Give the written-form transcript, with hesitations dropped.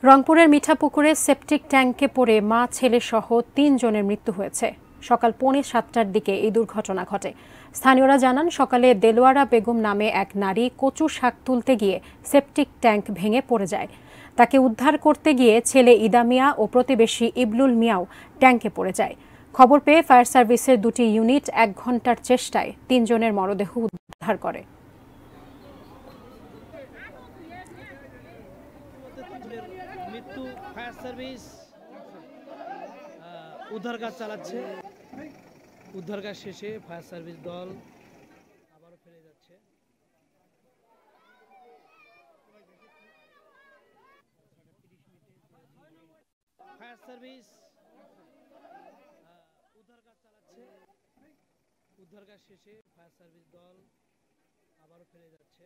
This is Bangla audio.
রংপুরের মিঠাপুকুরে সেপটিক ট্যাঙ্কে পড়ে মা ছেলে সহ ৩ জনের মৃত্যু হয়েছে। সকাল 6:45টার দিকে এই দুর্ঘটনা ঘটে। স্থানীয়রা জানান, সকালে দেলোয়ারা বেগম নামে এক নারী কচু শাক তুলতে গিয়ে সেপটিক ট্যাঙ্ক ভেঙে পড়ে যায়। তাকে উদ্ধার করতে গিয়ে ছেলে ইদা মিয়া ও প্রতিবেশী ইবলুল মিয়াও ট্যাঙ্কে পড়ে যায়। খবর পেয়ে ফায়ার সার্ভিসের 2টি ইউনিট 1 ঘণ্টার চেষ্টায় ৩ জনের মরদেহ উদ্ধার করে। মৃত্যু ফায়ার সার্ভিস উদ্ধার কাজ চালাচ্ছে। উদ্ধার কাজ শেষে ফায়ার সার্ভিস দল আবারও ফিরে যাচ্ছে। ফায়ার সার্ভিস উদ্ধার কাজ চালাচ্ছে। উদ্ধার কাজ শেষে ফায়ার সার্ভিস দল আবারও ফিরে যাচ্ছে।